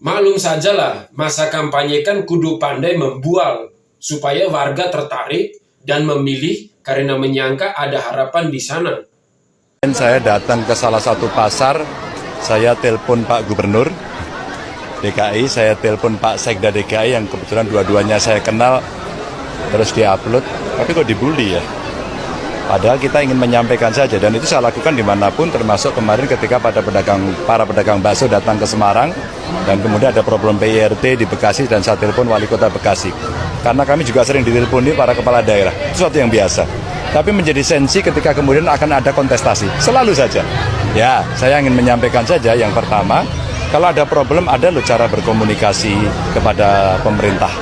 Maklum sajalah, masa kampanye kan kudu pandai membual supaya warga tertarik dan memilih karena menyangka ada harapan di sana. Saya datang ke salah satu pasar, saya telepon Pak Gubernur DKI, saya telepon Pak Sekda DKI yang kebetulan dua-duanya saya kenal, terus diupload, tapi kok dibully ya? Padahal kita ingin menyampaikan saja, dan itu saya lakukan dimanapun, termasuk kemarin ketika para pedagang bakso datang ke Semarang, dan kemudian ada problem PIRT di Bekasi, dan saya telepon Wali Kota Bekasi. Karena kami juga sering diteleponi para kepala daerah, itu sesuatu yang biasa. Tapi menjadi sensi ketika kemudian akan ada kontestasi, selalu saja. Ya, saya ingin menyampaikan saja yang pertama, kalau ada problem, ada loh cara berkomunikasi kepada pemerintah.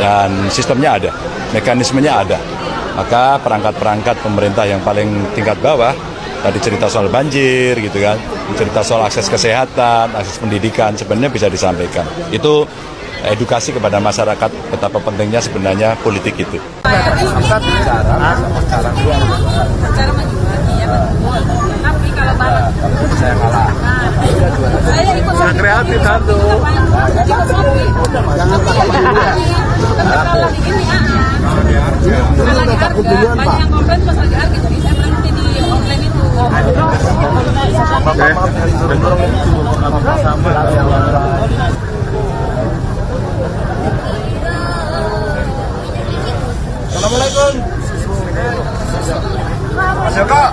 Dan sistemnya ada, mekanismenya ada. Maka perangkat-perangkat pemerintah yang paling tingkat bawah, tadi cerita soal banjir gitu kan, cerita soal akses kesehatan, akses pendidikan, sebenarnya bisa disampaikan. Itu edukasi kepada masyarakat betapa pentingnya sebenarnya politik itu. Cara tapi kalau barang Saya kalah. saya ikut kreatif satu. tapi kalau lagi gini kalau lagi harga banyak yang komplain pas lagi harga jadi saya berhenti di online itu. Assalamualaikum. Mas Joko.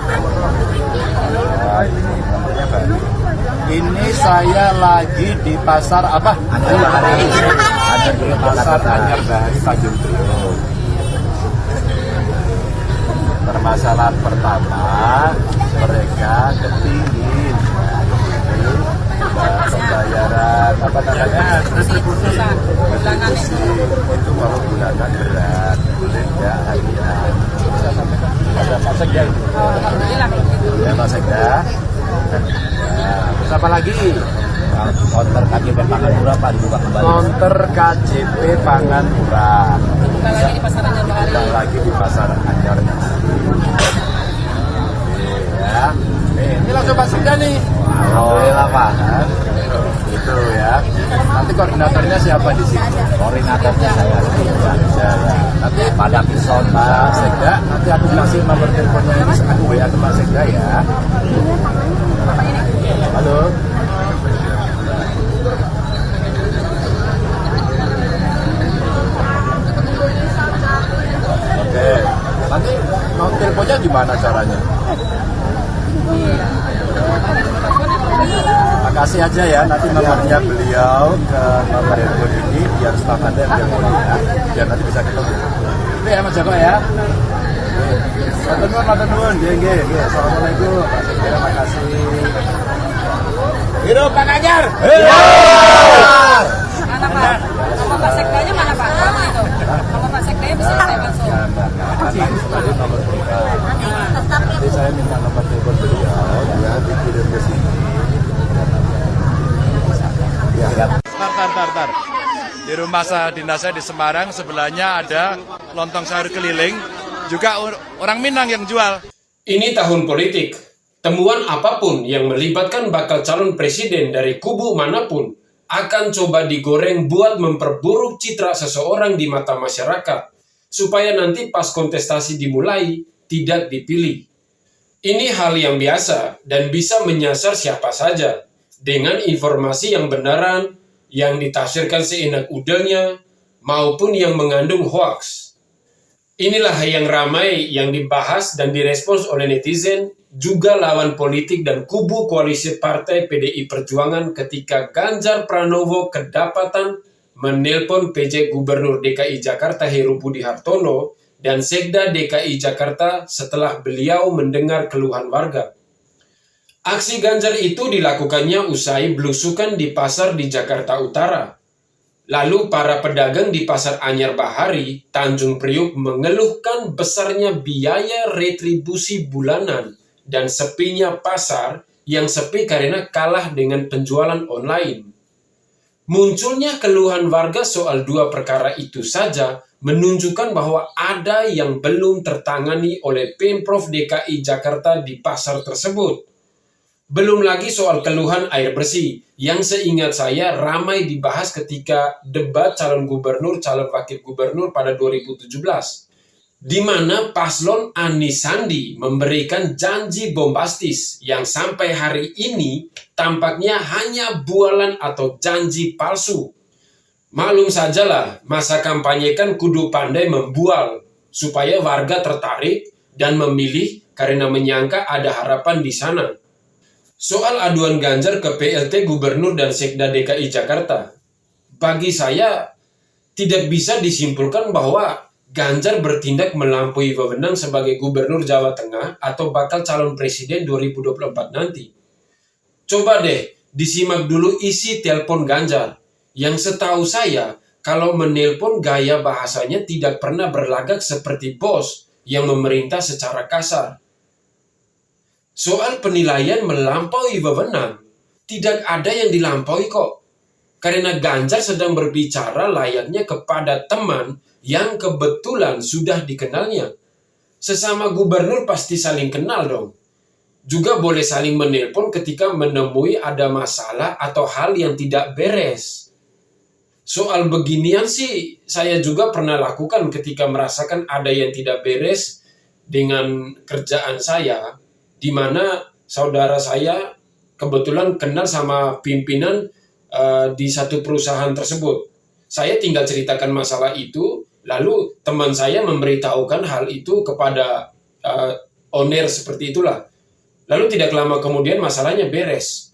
Ini saya lagi di pasar apa? Ada di pasar Anyar Bahari Tanjung Priok. Permasalahan pertama, mereka ketinggian pembayaran apa namanya distribusi itu kalau bulanan berat, boleh nggak harian? Ada Pak Sekda itu. Ya Pak Sekda. Terus apa lagi? Counter KJP Pangan Murah Pak dibuka kembali. Counter KJP Pangan Murah. Bukan lagi di pasar Anyar Bahari. Bukan lagi di pasar Anyar Bahari. Ya. Ini langsung Pak Sekda nih. Alhamdulillah Pak. Itu ya. Nanti koordinatornya siapa di sini? Koordinatornya saya. Nanti pada Pison Pak Sekda. Nanti aku kasih nomor teleponnya ini, aku WA ke Pak Sekda ya. Halo. Oke. Nanti mau teleponnya gimana caranya? Makasih aja ya, nanti nomornya beliau ke nomor handphone ini biar staf Anda yang telepon ya, biar nanti bisa ketemu. Itu ya Mas Joko ya. Matur nuwun, nggih. Assalamualaikum. Pak Sekda, makasih. Hidup Pak Anyar. Mana Pak? Nama Pak Sekdanya mana Pak? Itu. Nama Pak Sekdanya bisa saya langsung. Tadi nomor kita. Nanti saya minta nomor telepon beliau, ya dikirim ke sini. Tar. Di rumah dinas saya di Semarang, sebelahnya ada lontong sayur keliling, juga orang Minang yang jual. Ini tahun politik. Temuan apapun yang melibatkan bakal calon presiden dari kubu manapun akan coba digoreng buat memperburuk citra seseorang di mata masyarakat, supaya nanti pas kontestasi dimulai, tidak dipilih. Ini hal yang biasa dan bisa menyasar siapa saja, dengan informasi yang benaran, yang ditafsirkan seenak udahnya, maupun yang mengandung hoaks. Inilah yang ramai yang dibahas dan direspons oleh netizen, juga lawan politik dan kubu koalisi partai PDI Perjuangan ketika Ganjar Pranowo kedapatan menelpon PJ Gubernur DKI Jakarta Heru Budi Hartono dan Sekda DKI Jakarta setelah beliau mendengar keluhan warga. Aksi Ganjar itu dilakukannya usai belusukan di pasar di Jakarta Utara. Lalu para pedagang di pasar Anyar Bahari, Tanjung Priok mengeluhkan besarnya biaya retribusi bulanan dan sepinya pasar yang sepi karena kalah dengan penjualan online. Munculnya keluhan warga soal dua perkara itu saja menunjukkan bahwa ada yang belum tertangani oleh Pemprov DKI Jakarta di pasar tersebut. Belum lagi soal keluhan air bersih, yang seingat saya ramai dibahas ketika debat calon gubernur, calon wakil gubernur pada 2017. Di mana paslon Anies Sandi memberikan janji bombastis yang sampai hari ini tampaknya hanya bualan atau janji palsu. Maklum sajalah, masa kampanye kan kudu pandai membual supaya warga tertarik dan memilih karena menyangka ada harapan di sana. Soal aduan Ganjar ke PLT Gubernur dan Sekda DKI Jakarta, bagi saya tidak bisa disimpulkan bahwa Ganjar bertindak melampaui wewenang sebagai Gubernur Jawa Tengah atau bakal calon presiden 2024 nanti. Coba deh disimak dulu isi telepon Ganjar, yang setahu saya kalau menelpon gaya bahasanya tidak pernah berlagak seperti bos yang memerintah secara kasar. Soal penilaian melampaui wewenang, tidak ada yang dilampaui kok. Karena Ganjar sedang berbicara layaknya kepada teman yang kebetulan sudah dikenalnya. Sesama gubernur pasti saling kenal dong. Juga boleh saling menelpon ketika menemui ada masalah atau hal yang tidak beres. Soal beginian sih saya juga pernah lakukan ketika merasakan ada yang tidak beres dengan kerjaan saya, di mana saudara saya kebetulan kenal sama pimpinan di satu perusahaan tersebut. Saya tinggal ceritakan masalah itu, lalu teman saya memberitahukan hal itu kepada owner seperti itulah. Lalu tidak lama kemudian masalahnya beres.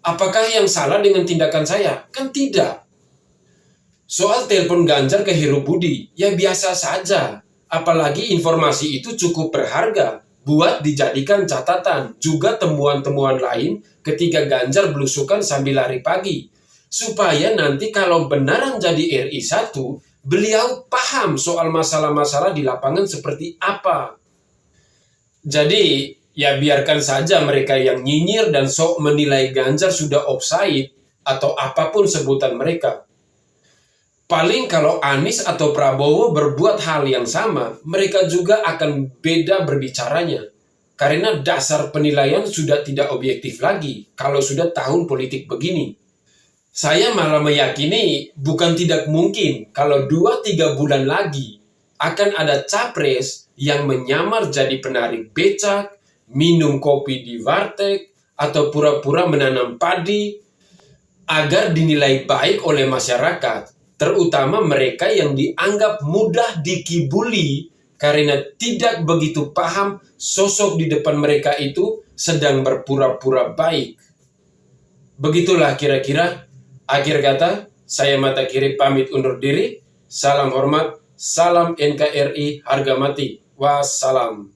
Apakah yang salah dengan tindakan saya? Kan tidak. Soal telepon Ganjar ke Heru Budi, ya biasa saja. Apalagi informasi itu cukup berharga buat dijadikan catatan, juga temuan-temuan lain ketika Ganjar belusukan sambil lari pagi. Supaya nanti kalau benaran jadi RI 1, beliau paham soal masalah-masalah di lapangan seperti apa. Jadi, ya biarkan saja mereka yang nyinyir dan sok menilai Ganjar sudah offside atau apapun sebutan mereka. Paling kalau Anies atau Prabowo berbuat hal yang sama, mereka juga akan beda berbicaranya. Karena dasar penilaian sudah tidak objektif lagi kalau sudah tahun politik begini. Saya malah meyakini bukan tidak mungkin kalau 2-3 bulan lagi akan ada capres yang menyamar jadi penarik becak, minum kopi di warteg, atau pura-pura menanam padi agar dinilai baik oleh masyarakat. Terutama mereka yang dianggap mudah dikibuli karena tidak begitu paham sosok di depan mereka itu sedang berpura-pura baik. Begitulah kira-kira. Akhir kata, saya Mata Kiri pamit undur diri. Salam hormat, salam NKRI, harga mati. Wassalam.